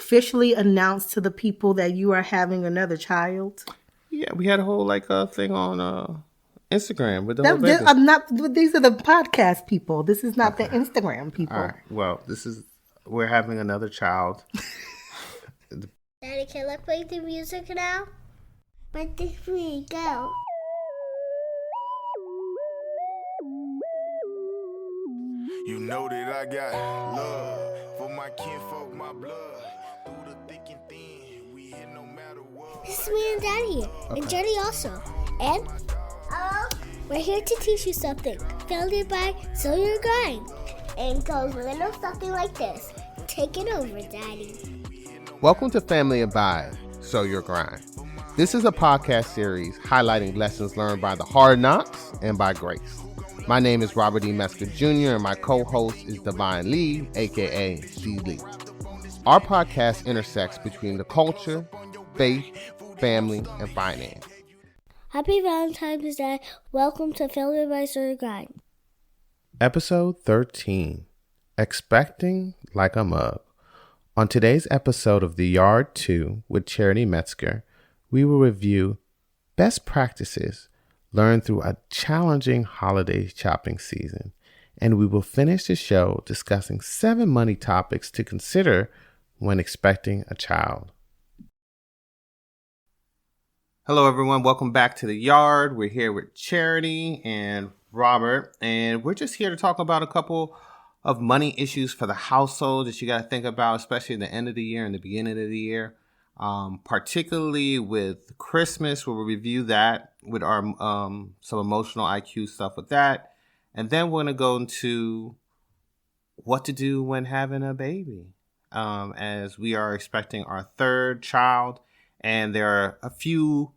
officially announce to the people that you are having another child? Yeah, we had a whole thing on Instagram with the whole baby. I'm not. These are the podcast people. This is not the Instagram people. All right. Well, we're having another child. Daddy, can I play the music now? But this we go. You know that I got love for my kinfolk, my blood. Through the thick and thin, we hit no matter what. This is me and Daddy here, and Jenny also. And we're here to teach you something. Founded by So You're Grind. And goes a little something like this. Take it over, Daddy. Welcome to Family and Vibe, So Your Grind. This is a podcast series highlighting lessons learned by the hard knocks and by grace. My name is Robert E. Metzger Jr. and my co-host is Divine Lee, aka C. Lee. Our podcast intersects between the culture, faith, family, and finance. Happy Valentine's Day. Welcome to Family by So Your Grind. Episode 13, Expecting Like a Mug. On today's episode of The Yard 2 with Charity Metzger, we will review best practices learned through a challenging holiday shopping season, and we will finish the show discussing 7 money topics to consider when expecting a child. Hello everyone, welcome back to The Yard. We're here with Charity and Robert, and we're just here to talk about a couple of money issues for the household that you got to think about, especially at the end of the year and the beginning of the year. Particularly with Christmas, we'll review that with our some emotional IQ stuff with that. And then we're going to go into what to do when having a baby, as we are expecting our third child. And there are a few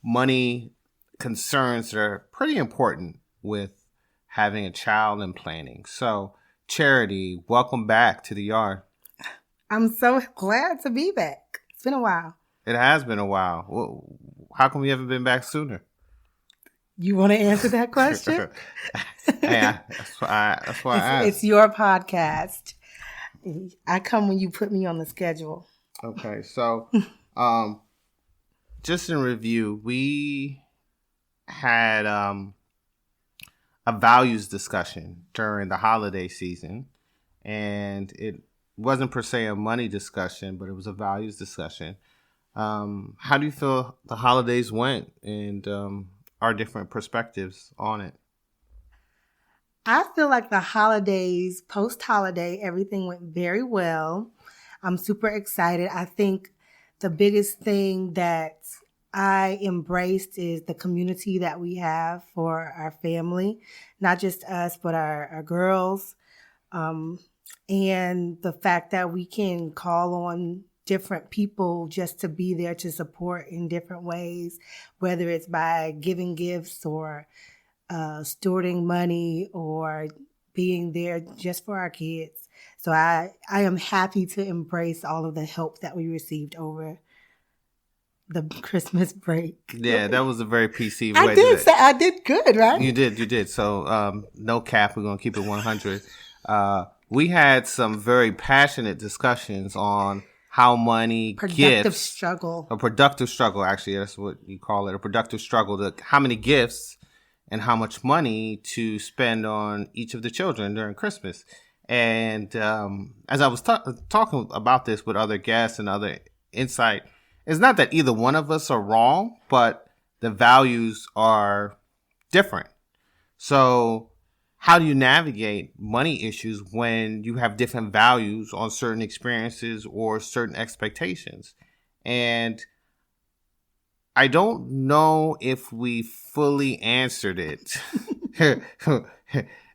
money concerns that are pretty important with having a child and planning. So, Charity, welcome back to The Yard. I'm so glad to be back. It's been a while. It has been a while. Well, how come we haven't been back sooner? You want to answer that question? Yeah, that's why I asked. It's your podcast. I come when you put me on the schedule. Okay, so just in review, we had a values discussion during the holiday season, and it wasn't per se a money discussion, but it was a values discussion. How do you feel the holidays went and our different perspectives on it? I feel like the holidays, post-holiday, everything went very well. I'm super excited. I think the biggest thing that I embraced is the community that we have for our family, not just us, but our girls. And the fact that we can call on different people just to be there to support in different ways, whether it's by giving gifts or stewarding money or being there just for our kids. So I am happy to embrace all of the help that we received over the Christmas break. Yeah, that was a very PC way. I did good, right? You did. So no cap. We're going to keep it 100. We had some very passionate discussions on how money, productive struggle. A productive struggle, actually, that's what you call it, a productive struggle. How many gifts and how much money to spend on each of the children during Christmas. And as I was talking about this with other guests and other insight, it's not that either one of us are wrong, but the values are different. So how do you navigate money issues when you have different values on certain experiences or certain expectations? And I don't know if we fully answered it. It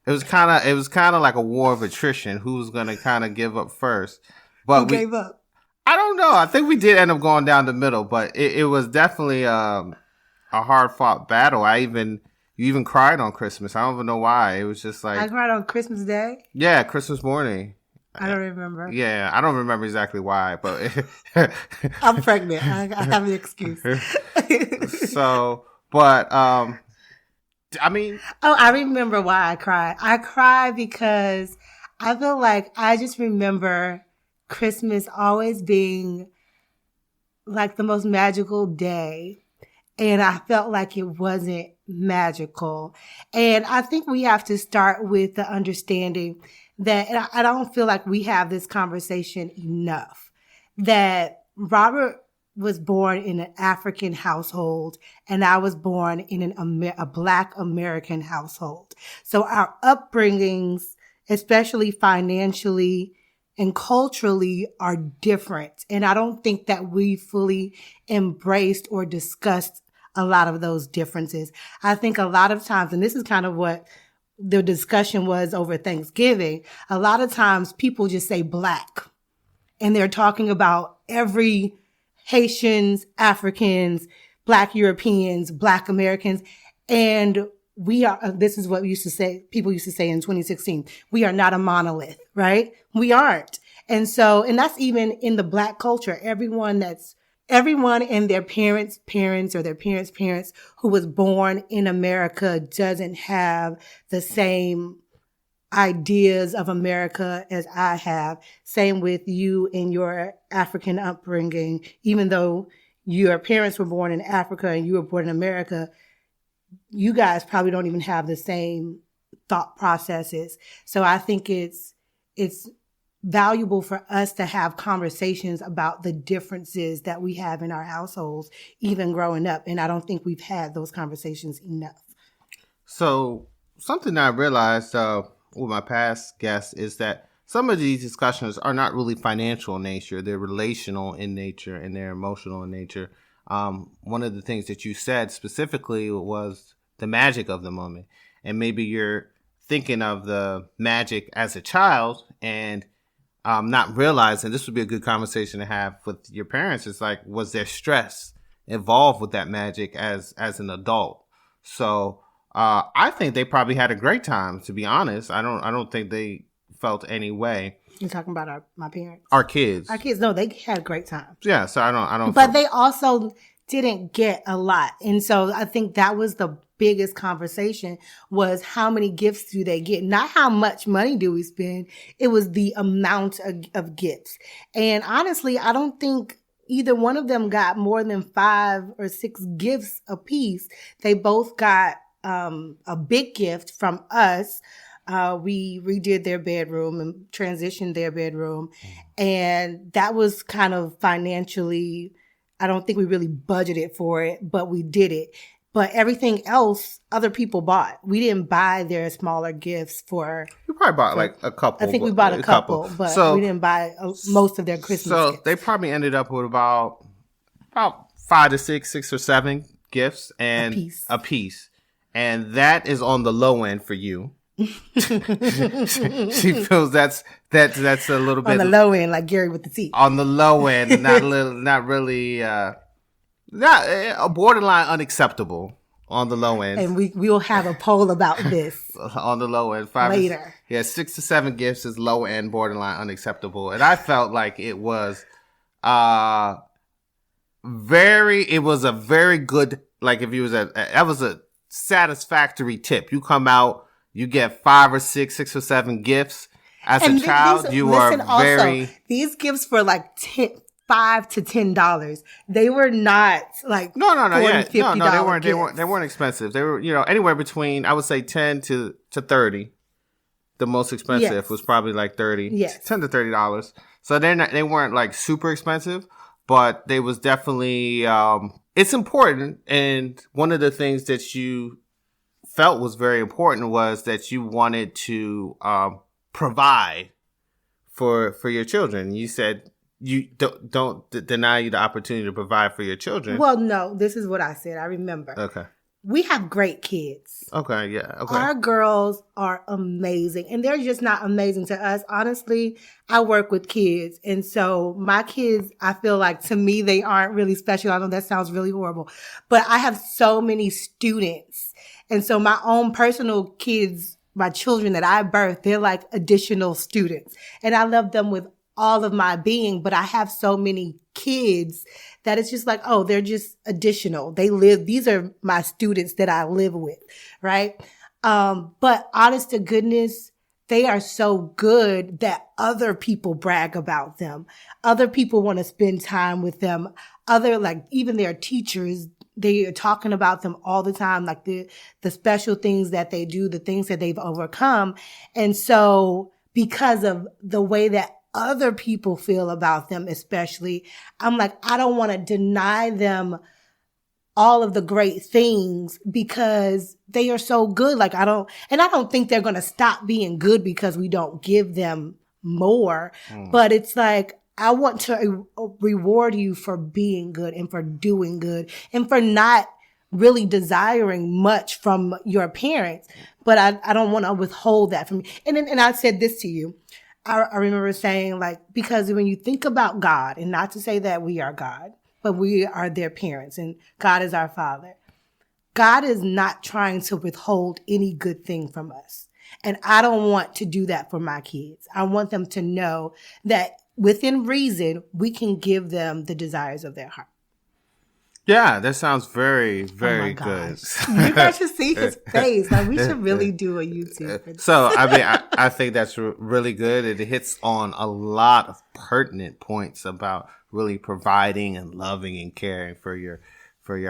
was kind of like a war of attrition. Who was going to kind of give up first? But Who gave up? I don't know. I think we did end up going down the middle, but it was definitely a hard fought battle. You even cried on Christmas. I don't even know why. It was just like... I cried on Christmas Day? Yeah, Christmas morning. I don't remember. Yeah, I don't remember exactly why, but... I'm pregnant. I have an excuse. So, but, I mean... Oh, I remember why I cried. I cried because I feel like I just remember Christmas always being like the most magical day. And I felt like it wasn't magical. And I think we have to start with the understanding that, and I don't feel like we have this conversation enough, that Robert was born in an African household and I was born in a Black American household. So our upbringings, especially financially and culturally, are different. And I don't think that we fully embraced or discussed a lot of those differences. I think a lot of times, and this is kind of what the discussion was over Thanksgiving, a lot of times people just say Black and they're talking about every Haitians, Africans, Black Europeans, Black Americans. And we are, this is what people used to say in 2016, we are not a monolith, right? We aren't. And so, and that's even in the Black culture, everyone and their parents' parents or their parents' parents who was born in America doesn't have the same ideas of America as I have. Same with you and your African upbringing. Even though your parents were born in Africa and you were born in America, you guys probably don't even have the same thought processes. So I think it's valuable for us to have conversations about the differences that we have in our households, even growing up. And I don't think we've had those conversations enough. So something I realized with my past guests is that some of these discussions are not really financial in nature. They're relational in nature and they're emotional in nature. One of the things that you said specifically was the magic of the moment. And maybe you're thinking of the magic as a child and not realizing this would be a good conversation to have with your parents. It's like, was there stress involved with that magic as an adult? So I think they probably had a great time, to be honest. I don't think they felt any way. You're talking about my parents? Our kids. Our kids, no, they had a great time. Yeah, so I don't. But they also didn't get a lot. And so I think that was the biggest conversation, was how many gifts do they get? Not how much money do we spend. It was the amount of gifts. And honestly, I don't think either one of them got more than 5 or 6 gifts apiece. They both got a big gift from us. We redid their bedroom and transitioned their bedroom. And that was kind of financially, I don't think we really budgeted for it, but we did it. But everything else, other people bought. We didn't buy their smaller gifts for... You probably bought like a couple. I think we bought a couple, but we didn't buy most of their Christmas gifts. They probably ended up with about 5 to 6 or 7 gifts and a piece. And that is on the low end for you. She feels that's a little bit on the low end, like Gary with the teeth. On the low end, not really, not borderline unacceptable on the low end. And we will have a poll about this on the low end. 5 later. 6 to 7 gifts is low end, borderline unacceptable, and I felt like it was a very good. Like if you was that was a satisfactory tip. You come out. You get 5 or 6 or 7 gifts as a child. These gifts for like $5 to $10. They were not like no, they weren't expensive. They were anywhere between, I would say, 10 to 30. The most expensive was probably like 30. Yes. $10 to $30. So they weren't like super expensive, but they was definitely it's important. And one of the things that you felt was very important was that you wanted to provide for your children. You said you don't deny you the opportunity to provide for your children. Well, no, this is what I said. I remember. Okay. We have great kids. Okay, yeah. Okay. Our girls are amazing. And they're just not amazing to us. Honestly, I work with kids. And so my kids, I feel like to me, they aren't really special. I know that sounds really horrible. But I have so many students. And so my own personal kids, my children that I birthed, they're like additional students. And I love them with all of my being, but I have so many kids that it's just like, oh, they're just additional. These are my students that I live with, right? But honest to goodness, they are so good that other people brag about them. Other people want to spend time with them. Even their teachers, they are talking about them all the time, like the special things that they do, the things that they've overcome. And so because of the way that other people feel about them, especially, I'm like, I don't want to deny them all of the great things because they are so good. Like I don't think they're going to stop being good because we don't give them more. But it's like, I want to reward you for being good and for doing good and for not really desiring much from your parents. But I don't want to withhold that from you. And I said this to you. I remember saying, like, because when you think about God, and not to say that we are God, but we are their parents and God is our Father. God is not trying to withhold any good thing from us. And I don't want to do that for my kids. I want them to know that within reason, we can give them the desires of their heart. Yeah, that sounds very, very good. You guys should see his face. Like, we should really do a YouTube. So, I mean, I think that's really good. It hits on a lot of pertinent points about really providing and loving and caring for your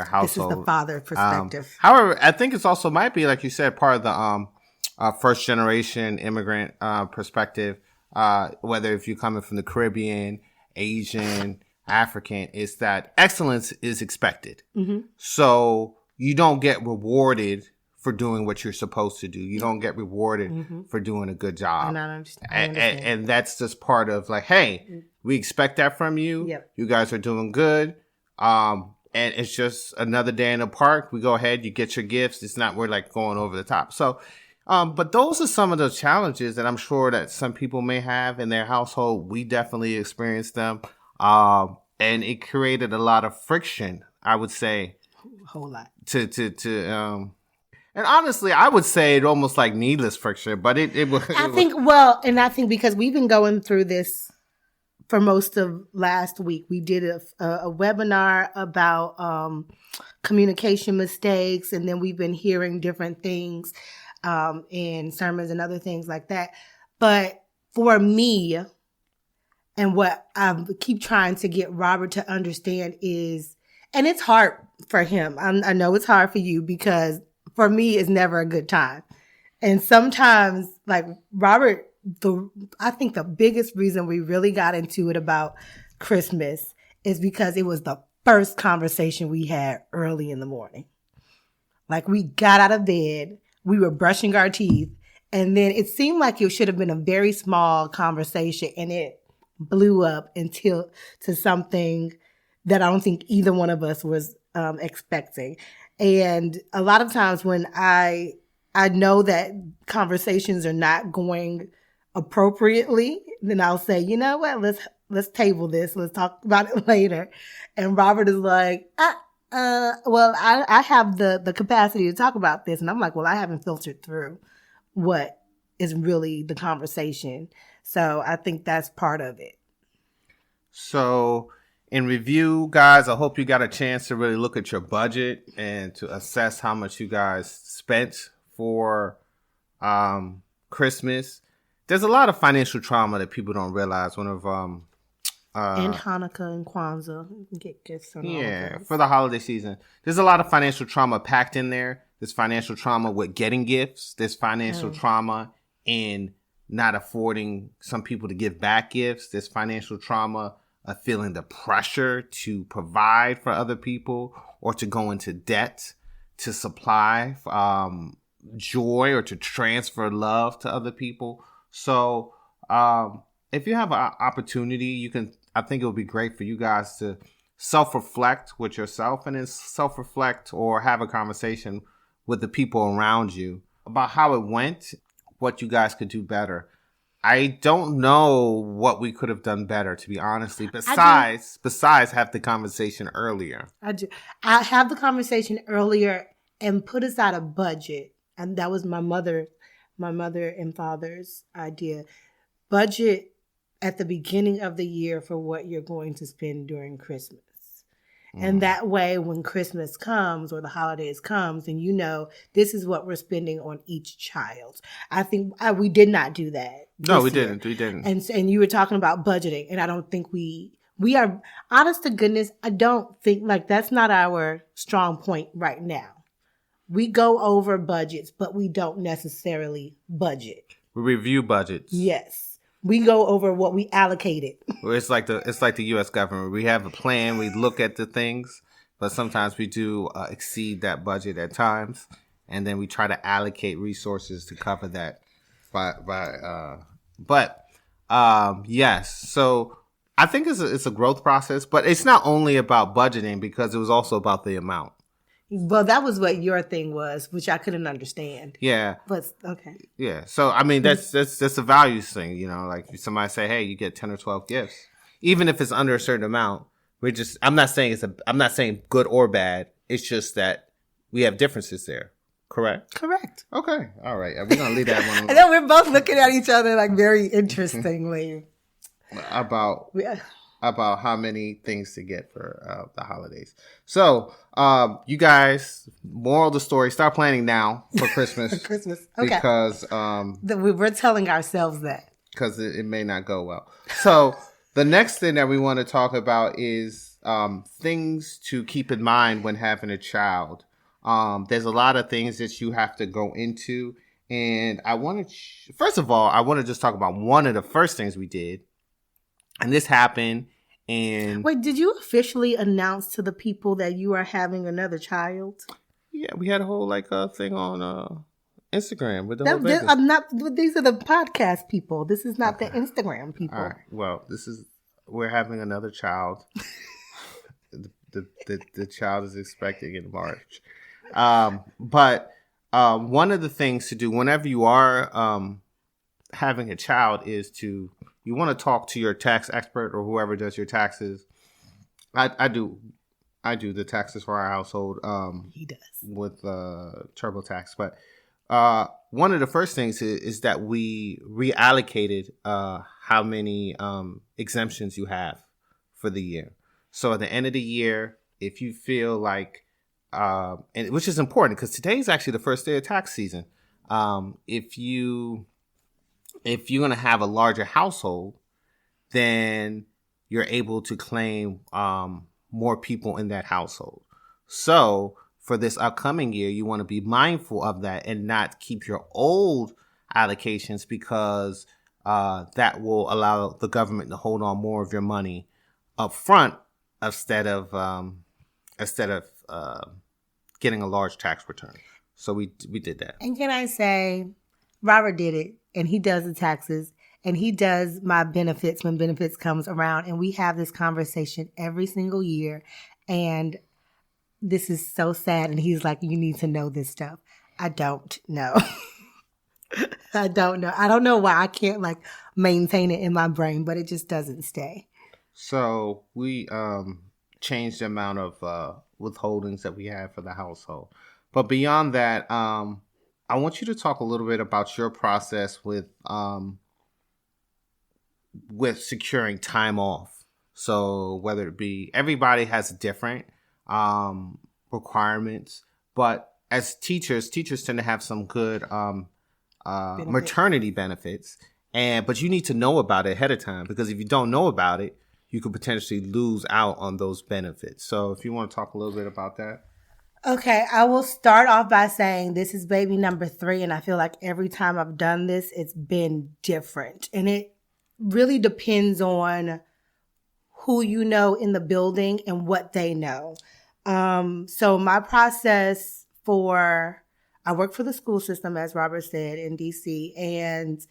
household. This is the father perspective. However, I think it's also might be, like you said, part of the first generation immigrant perspective. Whether if you're coming from the Caribbean, Asian, African, is that excellence is expected. Mm-hmm. So you don't get rewarded for doing what you're supposed to do. You don't get rewarded for doing a good job. And I understand. And that's just part of like, hey, we expect that from you. Yep. You guys are doing good. And it's just another day in the park. We go ahead, you get your gifts. It's not, we're like going over the top. So, but those are some of the challenges that I'm sure that some people may have in their household. We definitely experienced them. And it created a lot of friction, I would say. A whole lot. And honestly, I would say it almost like needless friction, but it was. I think because we've been going through this for most of last week. We did a webinar about communication mistakes, and then we've been hearing different things in sermons and other things like that. But for me, and what I keep trying to get Robert to understand is, and it's hard for him. I know it's hard for you because for me, it's never a good time. And sometimes, like Robert, I think the biggest reason we really got into it about Christmas is because it was the first conversation we had early in the morning. Like we got out of bed, we were brushing our teeth, and then it seemed like it should have been a very small conversation, and it blew up to something that I don't think either one of us was expecting. And a lot of times when I know that conversations are not going appropriately, then I'll say, you know what, let's table this. Let's talk about it later. And Robert is like, well, I have the capacity to talk about this. And I'm like, well, I haven't filtered through what is really the conversation. So I think that's part of it. So in review, guys, I hope you got a chance to really look at your budget and to assess how much you guys spent for Christmas. There's a lot of financial trauma that people don't realize. One of and Hanukkah and Kwanzaa, you can get gifts on all of those. For the holiday season. There's a lot of financial trauma packed in there. There's financial trauma with getting gifts. There's financial trauma in not affording some people to give back gifts. There's financial trauma of feeling the pressure to provide for other people or to go into debt to supply joy or to transfer love to other people. So if you have an opportunity, I think it would be great for you guys to self-reflect with yourself and then self-reflect or have a conversation with the people around you about how it went, what you guys could do better. I don't know what we could have done better, to be honestly, besides have the conversation earlier. I do. I have the conversation earlier and put aside a budget. And that was my mother and father's idea. Budget at the beginning of the year for what you're going to spend during Christmas. And that way, when Christmas comes or the holidays comes, and you know, this is what we're spending on each child. I think we did not do that. No, we didn't. We didn't. And you were talking about budgeting, and I don't think we are, honest to goodness, I don't think, like, that's not our strong point right now. We go over budgets, but we don't necessarily budget. We review budgets. Yes. We go over what we allocated. It's like the U.S. government. We have a plan. We look at the things, but sometimes we do exceed that budget at times, and then we try to allocate resources to cover that. Yes. So I think it's a growth process, but it's not only about budgeting because it was also about the amount. Well, that was what your thing was, which I couldn't understand. Yeah. But okay. Yeah. So I mean, that's a values thing, you know. Like if somebody say, "Hey, you get 10 or 12 gifts," even if it's under a certain amount. I'm not saying good or bad. It's just that we have differences there. Correct. Correct. Okay. All right. We're gonna leave that one alone. And then we're both looking at each other like very interestingly about how many things to get for the holidays. So, you guys, moral of the story, start planning now for Christmas. For Christmas. Okay. Because we're telling ourselves that. Because it may not go well. So, the next thing that we want to talk about is things to keep in mind when having a child. There's a lot of things that you have to go into. And I want to, first of all, I want to just talk about one of the first things we did. And this happened and... Wait, did you officially announce to the people that you are having another child? Yeah, we had a whole thing on Instagram with the whole baby. These are the podcast people. This is not the Instagram people. All right. Well, we're having another child. the child is expecting in March. But one of the things to do whenever you are having a child is you want to talk to your tax expert or whoever does your taxes. I do the taxes for our household. He does with TurboTax. But one of the first things is that we reallocated how many exemptions you have for the year. So at the end of the year, if you feel like, and which is important because today is actually the first day of tax season. If you're going to have a larger household, then you're able to claim more people in that household. So for this upcoming year, you want to be mindful of that and not keep your old allocations because that will allow the government to hold on more of your money up front instead of getting a large tax return. So we did that. And can I say, Robert did it. And he does the taxes and he does my benefits when benefits comes around. And we have this conversation every single year. And this is so sad. And he's like, you need to know this stuff. I don't know. I don't know. I don't know why I can't maintain it in my brain, but it just doesn't stay. So we changed the amount of withholdings that we have for the household. But beyond that, I want you to talk a little bit about your process with securing time off. So whether it be, everybody has different requirements, but as teachers tend to have some good maternity benefits, but you need to know about it ahead of time because if you don't know about it, you could potentially lose out on those benefits. So if you want to talk a little bit about that. Okay, I will start off by saying this is baby number 3, and I feel like every time I've done this, it's been different. And it really depends on who you know in the building and what they know. So my process I work for the school system, as Robert said, in DC, and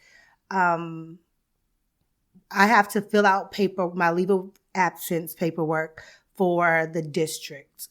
I have to fill out my leave of absence paperwork for the district.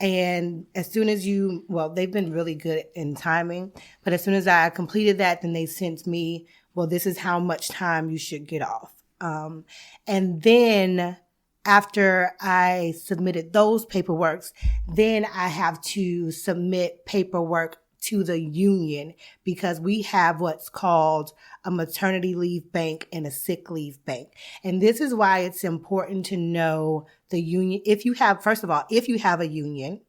And as soon as they've been really good in timing, but as soon as I completed that, then they sent me, this is how much time you should get off. And then after I submitted those paperworks, then I have to submit paperwork to the union because we have what's called a maternity leave bank and a sick leave bank. And this is why it's important to know the union. If you have a union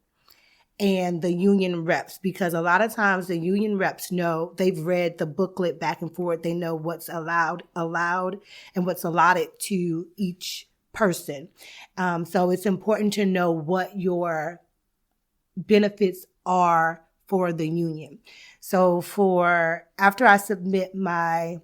and the union reps, because a lot of times the union reps know, they've read the booklet back and forth. They know what's allowed and what's allotted to each person. So it's important to know what your benefits are for the union. So after I submit my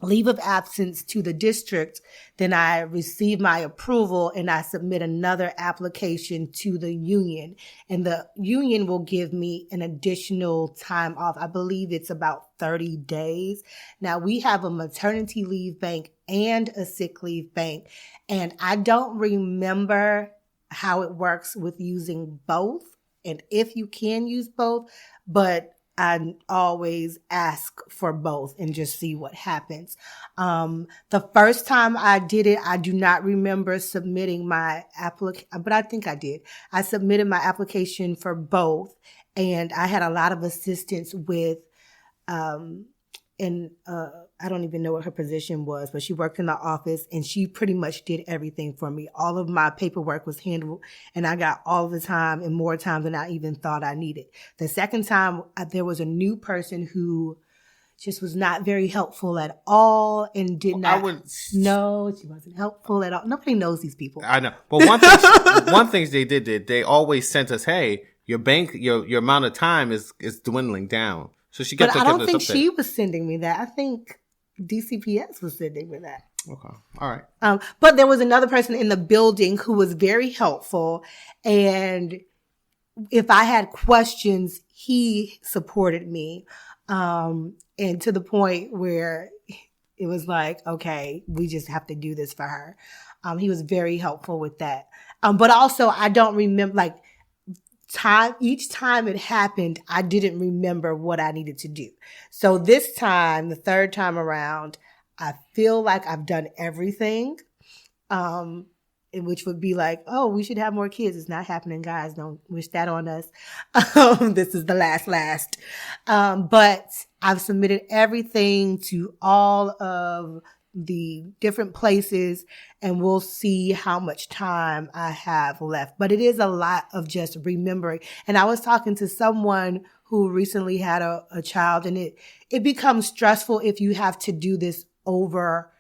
leave of absence to the district, then I receive my approval and I submit another application to the union. And the union will give me an additional time off. I believe it's about 30 days. Now we have a maternity leave bank and a sick leave bank. And I don't remember how it works with using both and if you can use both, but I always ask for both and just see what happens. The first time I did it, I do not remember submitting my application, but I think I did. I submitted my application for both, and I had a lot of assistance with, I don't even know what her position was, but she worked in the office and she pretty much did everything for me. All of my paperwork was handled and I got all the time and more time than I even thought I needed. The second time, there was a new person who just was not very helpful at all and did not. No, she wasn't helpful at all. Nobody knows these people. I know. But one thing they did, they always sent us, hey, your amount of time is dwindling down. So she kept. But I don't think she was sending me that. I think DCPS was sending me that. Okay. All right. But there was another person in the building who was very helpful. And if I had questions, he supported me. And to the point where it was like, okay, we just have to do this for her. He was very helpful with that. But also I don't remember, each time it happened, I didn't remember what I needed to do. So this time, the third time around, I feel like I've done everything, which would be like, oh, we should have more kids. It's not happening, guys. Don't wish that on us. This is the last. But I've submitted everything to all of the different places and we'll see how much time I have left. But it is a lot of just remembering. And I was talking to someone who recently had a child, and it becomes stressful if you have to do this over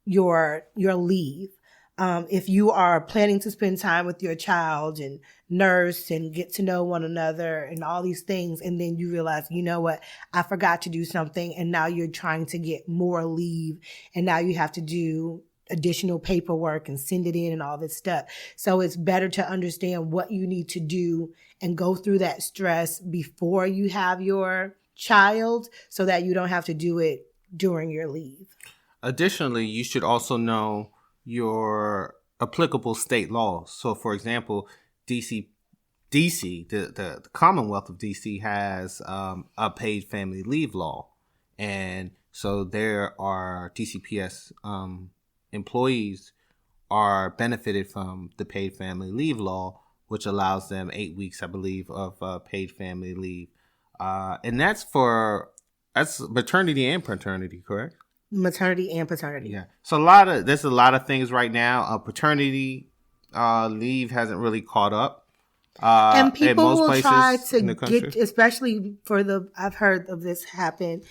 your leave. If you are planning to spend time with your child and nurse and get to know one another and all these things, and then you realize, you know what, I forgot to do something, and now you're trying to get more leave, and now you have to do additional paperwork and send it in and all this stuff. So it's better to understand what you need to do and go through that stress before you have your child so that you don't have to do it during your leave. Additionally, you should also know your applicable state laws. So, for example, DC, the Commonwealth of DC has a paid family leave law. And so there are DCPS employees are benefited from the paid family leave law, which allows them 8 weeks, I believe, of paid family leave. And that's maternity and paternity, correct? Maternity and paternity. Yeah. So there's a lot of things right now. Paternity leave hasn't really caught up. And people will try to get, especially I've heard of this happen,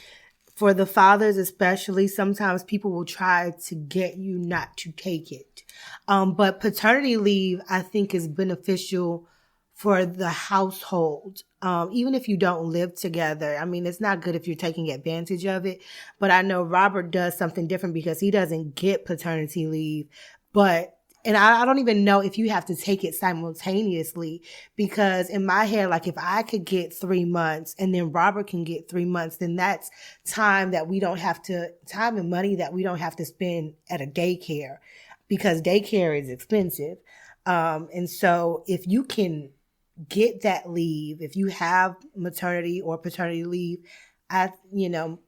for the fathers especially, sometimes people will try to get you not to take it. But paternity leave, I think, is beneficial for the household. Even if you don't live together. I mean, it's not good if you're taking advantage of it. But I know Robert does something different because he doesn't get paternity leave. And I don't even know if you have to take it simultaneously, because in my head, like if I could get 3 months and then Robert can get 3 months, then that's time and money that we don't have to spend at a daycare, because daycare is expensive. And so if you can get that leave, if you have maternity or paternity leave,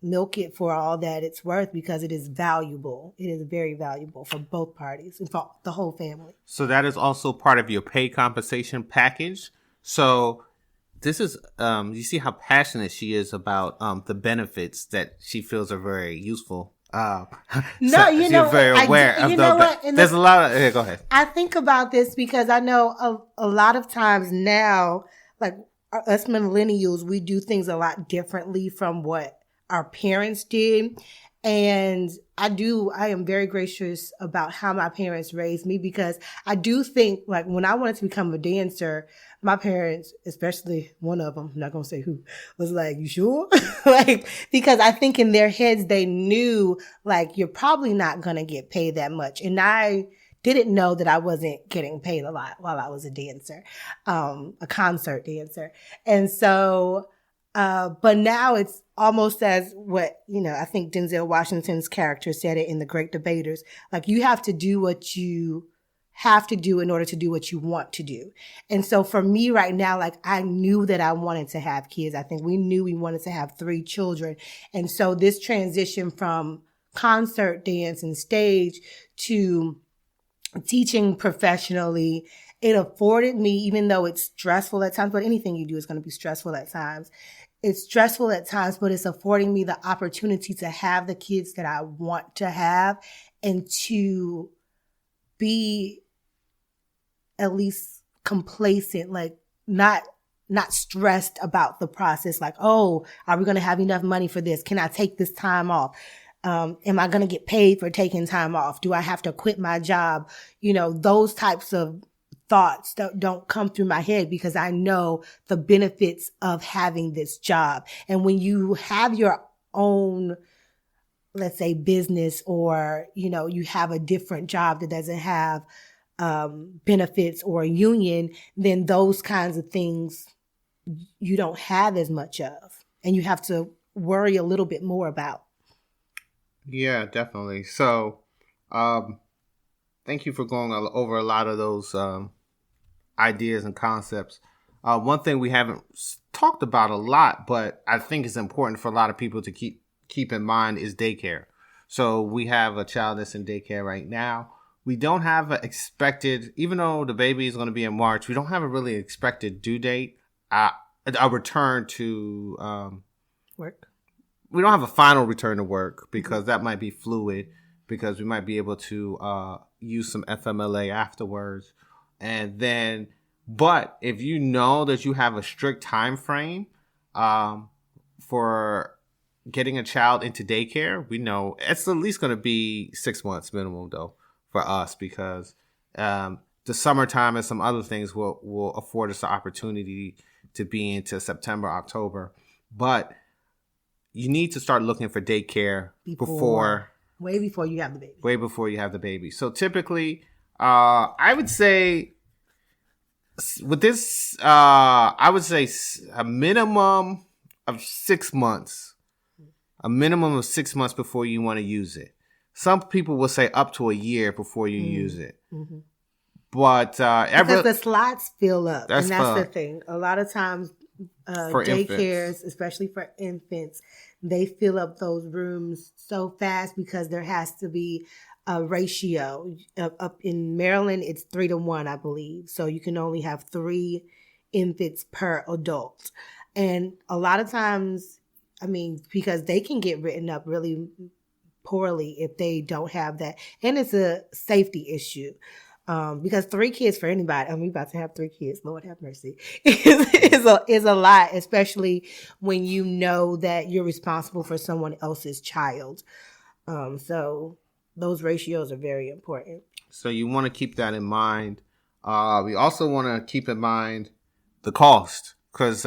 milk it for all that it's worth, because it is valuable. It is very valuable for both parties and for the whole family. So that is also part of your pay compensation package. So this is you see how passionate she is about the benefits that she feels are very useful. No, so you she's know, very aware of you know what? There's a lot of go ahead. I think about this because I know a lot of times now, like us millennials, we do things a lot differently from what our parents did. And I am very gracious about how my parents raised me, because I do think, like, when I wanted to become a dancer, my parents, especially one of them, I'm not going to say who, was like, you sure? Like, because I think in their heads, they knew, like, you're probably not going to get paid that much. And I didn't know that I wasn't getting paid a lot while I was a dancer, a concert dancer. And so, but now it's almost as what, I think Denzel Washington's character said it in The Great Debaters. Like, you have to do what you have to do in order to do what you want to do. And so for me right now, like, I knew that I wanted to have kids. I think we knew we wanted to have 3 children. And so this transition from concert dance and stage to teaching professionally, it afforded me, even though it's stressful at times, but anything you do is going to be stressful at times. It's stressful at times, but it's affording me the opportunity to have the kids that I want to have and to be at least complacent, like not stressed about the process. Like, oh, are we going to have enough money for this? Can I take this time off? Am I going to get paid for taking time off? Do I have to quit my job? Those types of thoughts that don't come through my head, because I know the benefits of having this job. And when you have your own, let's say, business, or, you have a different job that doesn't have benefits or a union, then those kinds of things you don't have as much of, and you have to worry a little bit more about. Yeah, definitely. So, thank you for going over a lot of those ideas and concepts. One thing we haven't talked about a lot, but I think it's important for a lot of people to keep in mind, is daycare. So we have a child that's in daycare right now. We don't have an expected, even though the baby is going to be in March, we don't have a really expected due date. A return to work. We don't have a final return to work, because that might be fluid, because we might be able to use some FMLA afterwards. And then, but if you know that you have a strict time frame for getting a child into daycare, we know it's at least going to be 6 months minimum, though, for us, because the summertime and some other things will afford us the opportunity to be into September, October. But you need to start looking for daycare way before you have the baby. Way before you have the baby. So typically, I would say with this, I would say a minimum of 6 months. A minimum of 6 months before you want to use it. Some people will say up to a year before you use it. Mm-hmm. But because the slots fill up, and that's the thing. A lot of times, daycares, infants, especially for infants, they fill up those rooms so fast because there has to be a ratio. Up in Maryland, it's 3-to-1, I believe. So you can only have 3 infants per adult. And a lot of times, because they can get written up really poorly if they don't have that. And it's a safety issue. Because 3 kids for anybody, we about to have 3 kids, Lord have mercy, is a lot, especially when you know that you're responsible for someone else's child. So those ratios are very important. So you want to keep that in mind. We also want to keep in mind the cost, because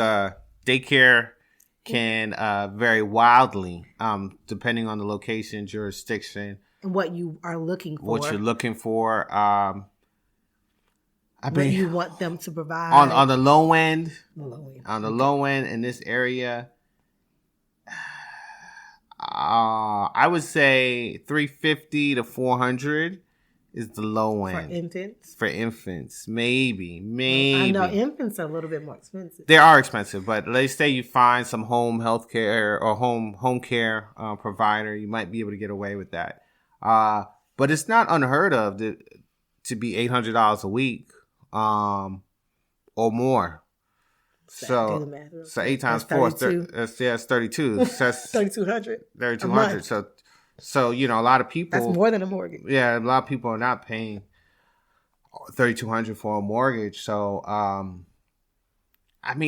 daycare can vary wildly depending on the location, jurisdiction, and what you are looking for. What you're looking for. What you want them to provide. On the low end. On the low end in this area, I would say $350 to $400 is the low end. For infants. Maybe. I know infants are a little bit more expensive. They are expensive, but let's say you find some home health care or home care provider, you might be able to get away with that. But it's not unheard of to be $800 a week or more. So, do the math real so quick. 8 times That's 4 is 32. That's 32. That's 3,200. 3,200. So a lot of people. That's more than a mortgage. Yeah, a lot of people are not paying 3,200 for a mortgage. So,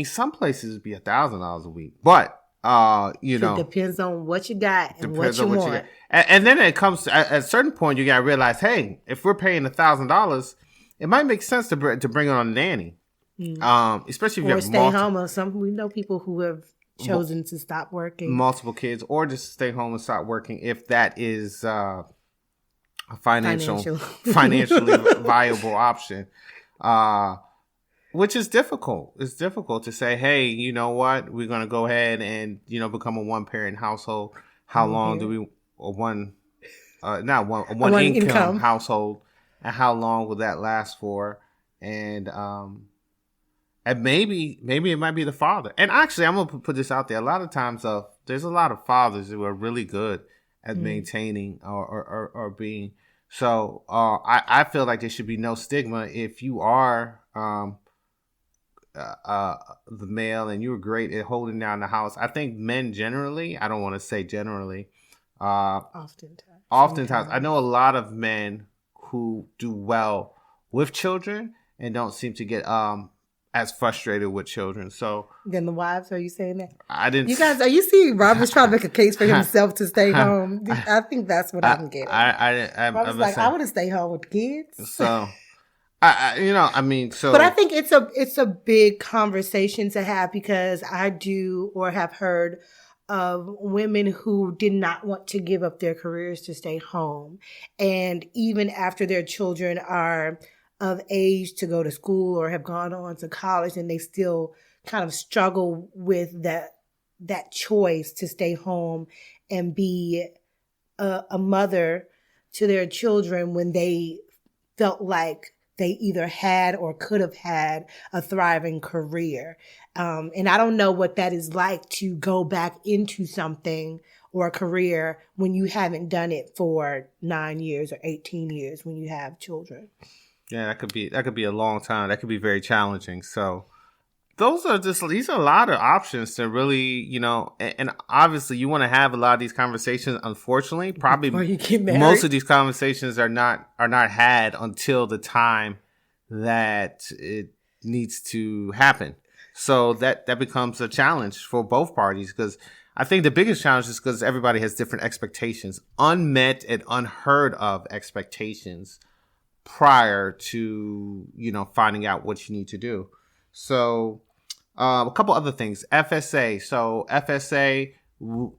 some places would be $1,000 a week, but it depends on what you got and what you want. And then it comes to, at a certain point, you gotta realize, hey, if we're paying $1,000, it might make sense to bring on a nanny, especially if you have stay home. Or we know people who have chosen to stop working, multiple kids, or just stay home and stop working if that is a financially viable option. Which is difficult. It's difficult to say, hey, you know what? We're going to go ahead and, become a one-parent household. How long do we, one income household, and how long will that last for? And maybe it might be the father. And actually, I'm going to put this out there. A lot of times, there's a lot of fathers who are really good at maintaining or being. So I feel like there should be no stigma if you are the male and you were great at holding down the house. I think men generally, I don't want to say generally, oftentimes I know a lot of men who do well with children and don't seem to get as frustrated with children. So then the wives, are you saying that? I didn't. You guys, are you seeing Robert's trying to make a case for himself to stay home? I think that's what I'm getting. I was like, I want to stay home with kids. So. But I think it's a big conversation to have, because I do or have heard of women who did not want to give up their careers to stay home. And even after their children are of age to go to school or have gone on to college, and they still kind of struggle with that choice to stay home and be a mother to their children when they felt like they either had or could have had a thriving career. And I don't know what that is like to go back into something or a career when you haven't done it for 9 years or 18 years when you have children. Yeah, that could be a long time. That could be very challenging. So these are a lot of options to really, and obviously you want to have a lot of these conversations. Unfortunately, probably most of these conversations are not had until the time that it needs to happen. So that becomes a challenge for both parties, because I think the biggest challenge is because everybody has different expectations, unmet and unheard of expectations prior to, finding out what you need to do. So a couple other things. FSA. So FSA,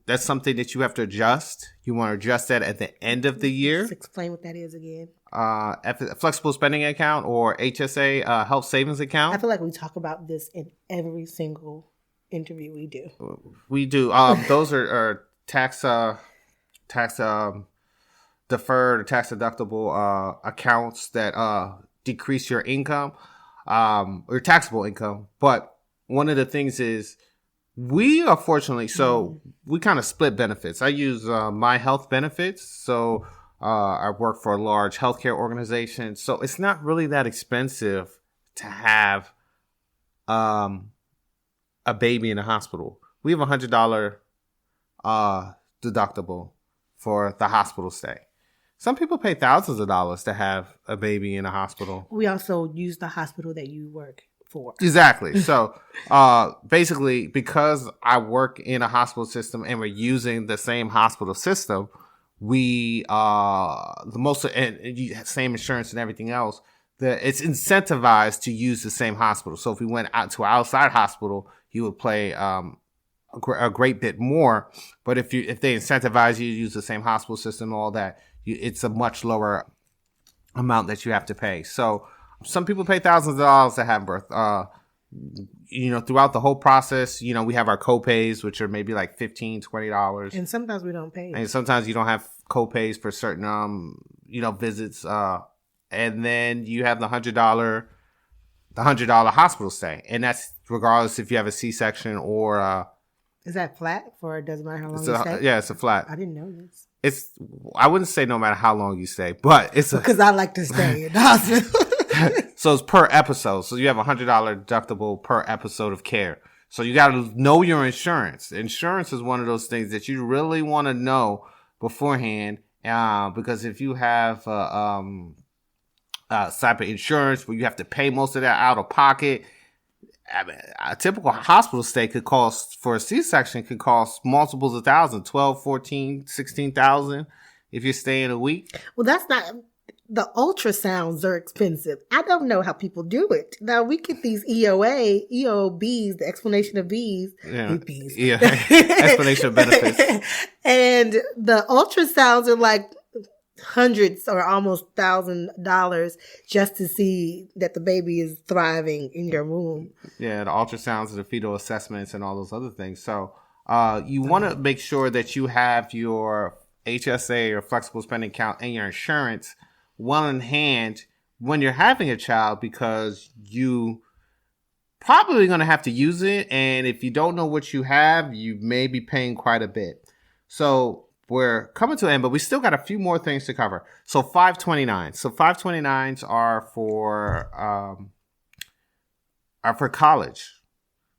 that's something that you have to adjust. You want to adjust that at the end of the year. Just explain what that is again. Flexible spending account, or HSA, health savings account. I feel like we talk about this in every single interview we do. We do. Those are tax deferred or tax deductible accounts that decrease your income. Or taxable income. But one of the things is we are fortunately, so we kind of split benefits. I use my health benefits. So I work for a large healthcare organization. So it's not really that expensive to have a baby in a hospital. We have $100 deductible for the hospital stay. Some people pay thousands of dollars to have a baby in a hospital. We also use the hospital that you work for. Exactly. So basically, because I work in a hospital system and we're using the same hospital system, we same insurance and everything else. It's incentivized to use the same hospital. So if we went out to an outside hospital, you would pay a great bit more. But if they incentivize you to use the same hospital system, all that, it's a much lower amount that you have to pay. So some people pay thousands of dollars to have birth. Throughout the whole process, we have our co-pays, which are maybe like $15, $20. And sometimes we don't pay. And sometimes you don't have co-pays for certain, visits. And then you have the $100 hospital stay. And that's regardless if you have a C-section or... Is that flat, or it doesn't matter how long you stay? Yeah, it's a flat. I didn't know this. I wouldn't say no matter how long you stay, but it's because I like to stay in the hospital. So it's per episode. So you have $100 deductible per episode of care. So you got to know your insurance. Insurance is one of those things that you really want to know beforehand, because if you have type of insurance where you have to pay most of that out of pocket, I mean, a typical hospital stay could cost, for a C-section, could cost multiples of thousands, 12, 14, 16,000 if you're staying a week. Well, that's not... The ultrasounds are expensive. I don't know how people do it. Now, we get these EOBs, the explanation of Bs. Yeah, explanation of benefits. And the ultrasounds are like hundreds or almost $1,000 just to see that the baby is thriving in your womb. Yeah, the ultrasounds and the fetal assessments and all those other things. So you want to make sure that you have your HSA or flexible spending account and your insurance well in hand when you're having a child, because you probably going to have to use it. And if you don't know what you have, you may be paying quite a bit. So we're coming to an end, but we still got a few more things to cover. So 529s. So 529s are for college.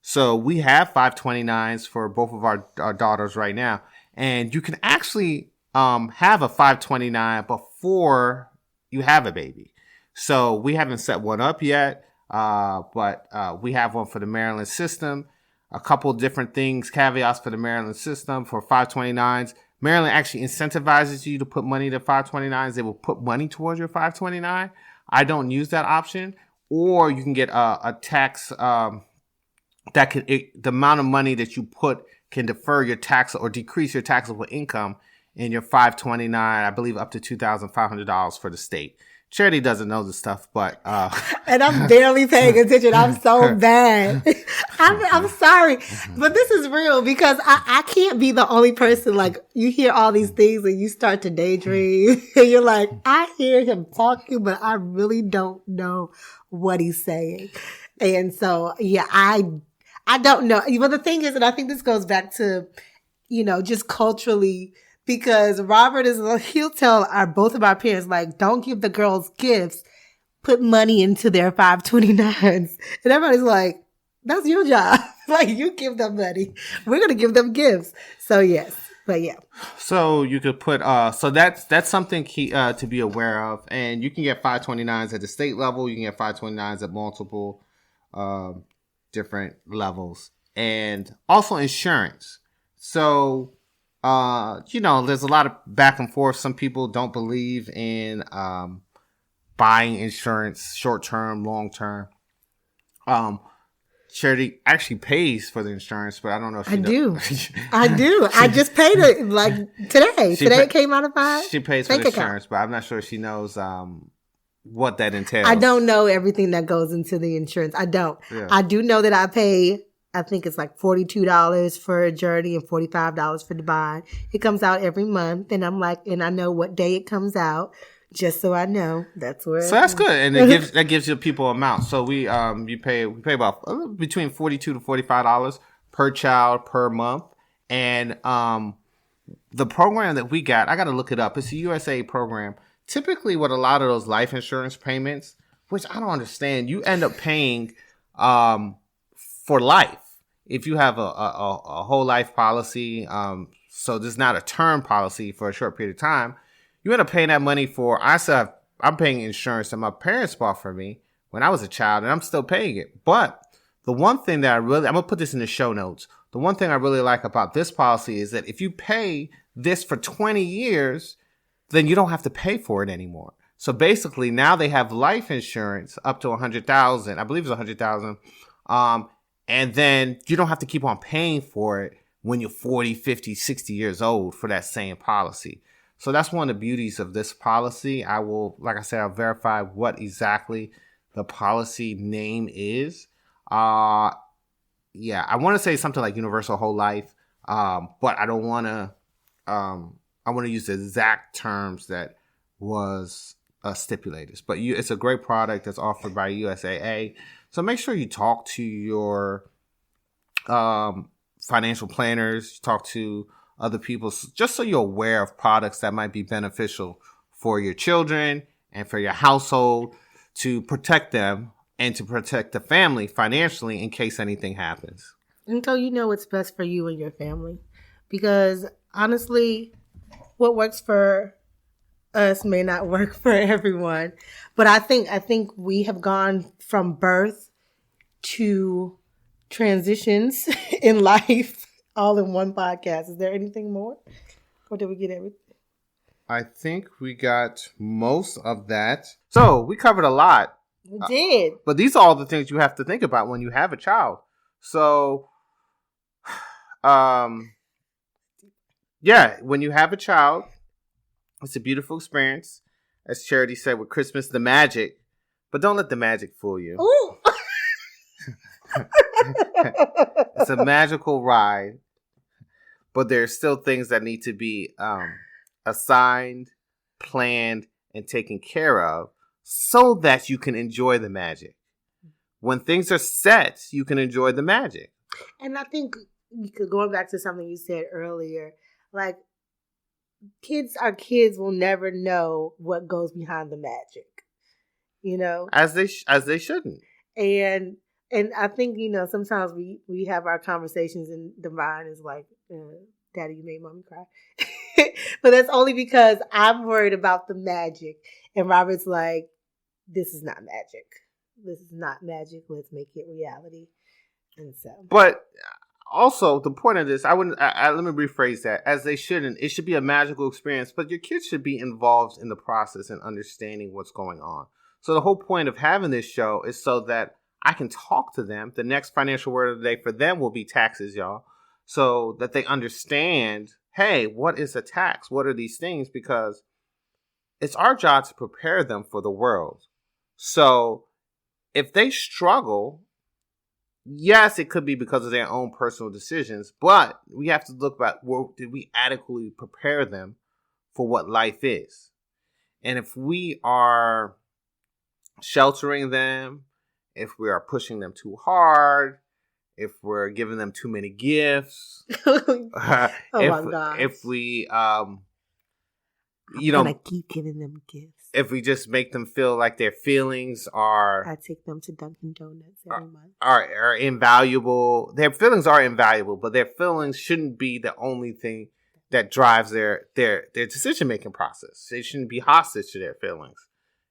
So we have 529s for both of our daughters right now. And you can actually have a 529 before you have a baby. So we haven't set one up yet, but we have one for the Maryland system. A couple different things, caveats for the Maryland system for 529s. Maryland actually incentivizes you to put money to 529s. They will put money towards your 529. I don't use that option. Or you can get a tax the amount of money that you put can defer your tax or decrease your taxable income in your 529, I believe up to $2,500 for the state. Charity doesn't know this stuff, but and I'm barely paying attention. I'm so bad. I'm sorry, but this is real, because I can't be the only person. Like, you hear all these things and you start to daydream, and you're like, I hear him talking, but I really don't know what he's saying. And so, yeah, I don't know. But the thing is, and I think this goes back to, just culturally. Because Robert he'll tell both of our parents, like, don't give the girls gifts, put money into their 529s. And everybody's like, that's your job. Like, you give them money. We're going to give them gifts. So, yes. But, yeah. So, you could put, so that's something key, to be aware of. And you can get 529s at the state level. You can get 529s at multiple, different levels. And also insurance. So, there's a lot of back and forth. Some people don't believe in buying insurance, short-term, long-term. Charity actually pays for the insurance, but I don't know if she does. I do. I just paid it like today. It came out of my She pays for the insurance, but I'm not sure she knows what that entails. I don't know everything that goes into the insurance. I don't. Yeah. I do know that I pay, I think it's like $42 for a Journey and $45 for Dubai. It comes out every month, and and I know what day it comes out, just so I know that's where. So that's good, and that gives you people amount. So we pay about between $42 to $45 per child per month, and the program that we got, I got to look it up. It's a USA program. Typically, with a lot of those life insurance payments, which I don't understand, you end up paying for life. If you have a whole life policy, so there's not a term policy for a short period of time, you end up paying that money for. I'm paying insurance that my parents bought for me when I was a child, and I'm still paying it. But the one thing that I'm going to put this in the show notes. The one thing I really like about this policy is that if you pay this for 20 years, then you don't have to pay for it anymore. So basically, now they have life insurance up to $100,000. I believe it's $100,000. And then you don't have to keep on paying for it when you're 40, 50, 60 years old for that same policy. So that's one of the beauties of this policy. I will, like I said, I'll verify what exactly the policy name is. I want to say something like Universal Whole Life, but I don't want to, I want to use the exact terms that was stipulated. But it's a great product that's offered by USAA. So make sure you talk to your financial planners, talk to other people, just so you're aware of products that might be beneficial for your children and for your household. to protect them and to protect the family financially in case anything happens. Until you know what's best for you and your family. Because honestly, what works for us may not work for everyone. But I think we have gone from birth to transitions in life all in one podcast. Is there anything more? Or did we get everything? I think we got most of that. So we covered a lot. We did. But these are all the things you have to think about when you have a child. So, yeah, when you have a child, it's a beautiful experience. As Charity said with Christmas, the magic. But don't let the magic fool you. Ooh. It's a magical ride. But there's still things that need to be assigned, planned, and taken care of so that you can enjoy the magic. When things are set, you can enjoy the magic. And I think, going back to something you said earlier, like, our kids will never know what goes behind the magic, you know? As they shouldn't. And I think, sometimes we have our conversations and the mind is like, Daddy, you made mommy cry. But that's only because I'm worried about the magic. And Robert's like, this is not magic. This is not magic. Let's make it reality. And so. But also, the point of this, let me rephrase that. As they shouldn't. It should be a magical experience. But your kids should be involved in the process and understanding what's going on. So the whole point of having this show is so that I can talk to them. The next financial word of the day for them will be taxes, y'all. So that they understand, hey, what is a tax? What are these things? Because it's our job to prepare them for the world. So if they struggle, yes, it could be because of their own personal decisions, but we have to look back, did we adequately prepare them for what life is? And if we are sheltering them, if we are pushing them too hard, if we're giving them too many gifts, my God. If we, I'm gonna keep giving them gifts. If we just make them feel like their feelings are, I take them to Dunkin' Donuts every month. Are invaluable. Their feelings are invaluable, but their feelings shouldn't be the only thing that drives their decision making process. They shouldn't be hostage to their feelings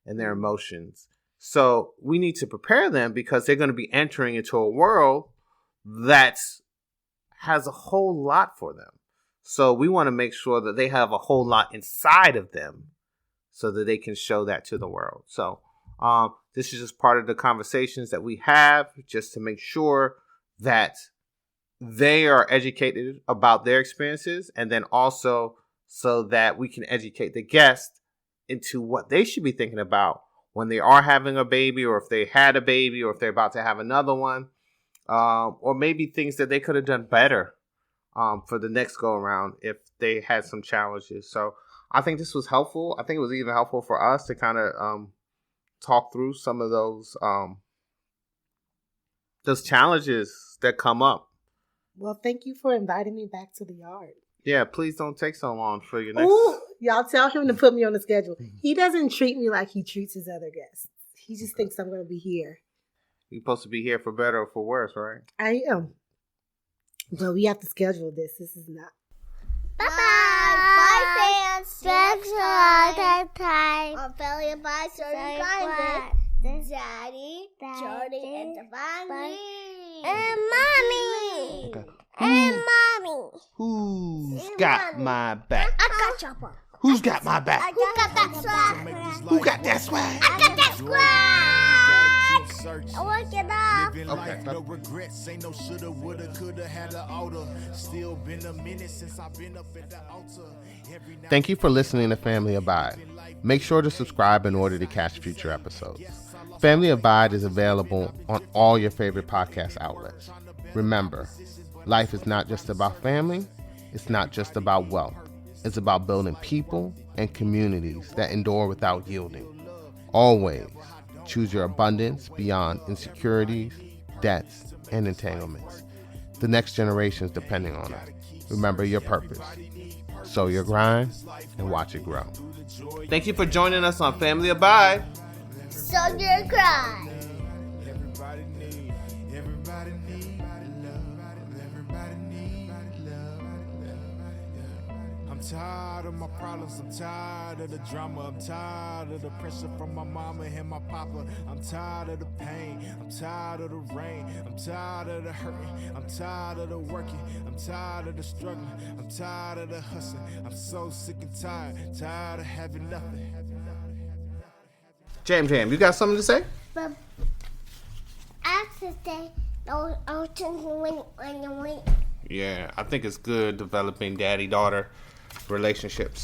and their emotions. So we need to prepare them because they're going to be entering into a world that has a whole lot for them. So we want to make sure that they have a whole lot inside of them so that they can show that to the world. So this is just part of the conversations that we have just to make sure that they are educated about their experiences, and then also so that we can educate the guest into what they should be thinking about when they are having a baby, or if they had a baby, or if they're about to have another one, or maybe things that they could have done better for the next go around if they had some challenges. So I think this was helpful. I think it was even helpful for us to kind of talk through some of those challenges that come up. Well, thank you for inviting me back to the yard. Yeah, please don't take so long for your next. Ooh, y'all tell him to put me on the schedule. He doesn't treat me like he treats his other guests. He just thinks I'm going to be here. You're supposed to be here for better or for worse, right? I am. But we have to schedule this. This is not. Bye-bye. Bye, fans. Thanks for all the time. On Failure by Certain Kindness. Daddy, Charity, and Devani. And Mommy. Okay. And Mommy. Who's got my back? I got Chopper. Who's got my back? Who got that swag? Who got that swag? I got that swag. I work it up. Okay. No regrets, ain't no shoulda, woulda, coulda, had an altar. Still been a minute since I've been up at the altar. Thank you for listening to Family Abide. Make sure to subscribe in order to catch future episodes. Family Abide is available on all your favorite podcast outlets. Remember, life is not just about family. It's not just about wealth. It's about building people and communities that endure without yielding. Always choose your abundance beyond insecurities, debts, and entanglements. The next generation is depending on it. Remember your purpose. Sow your grind and watch it grow. Thank you for joining us on Family Abide. so you're crying. Everybody need love. Everybody need love. I'm tired of my problems. I'm tired of the drama. I'm tired of the pressure from my mama and my papa. I'm tired of the pain. I'm tired of the rain. I'm tired of the hurting. I'm tired of the working. I'm tired of the struggling. I'm tired of the hustling. I'm so sick and tired of having nothing. Jam, you got something to say? But after that, I'll when Yeah, I think it's good developing daddy-daughter relationships.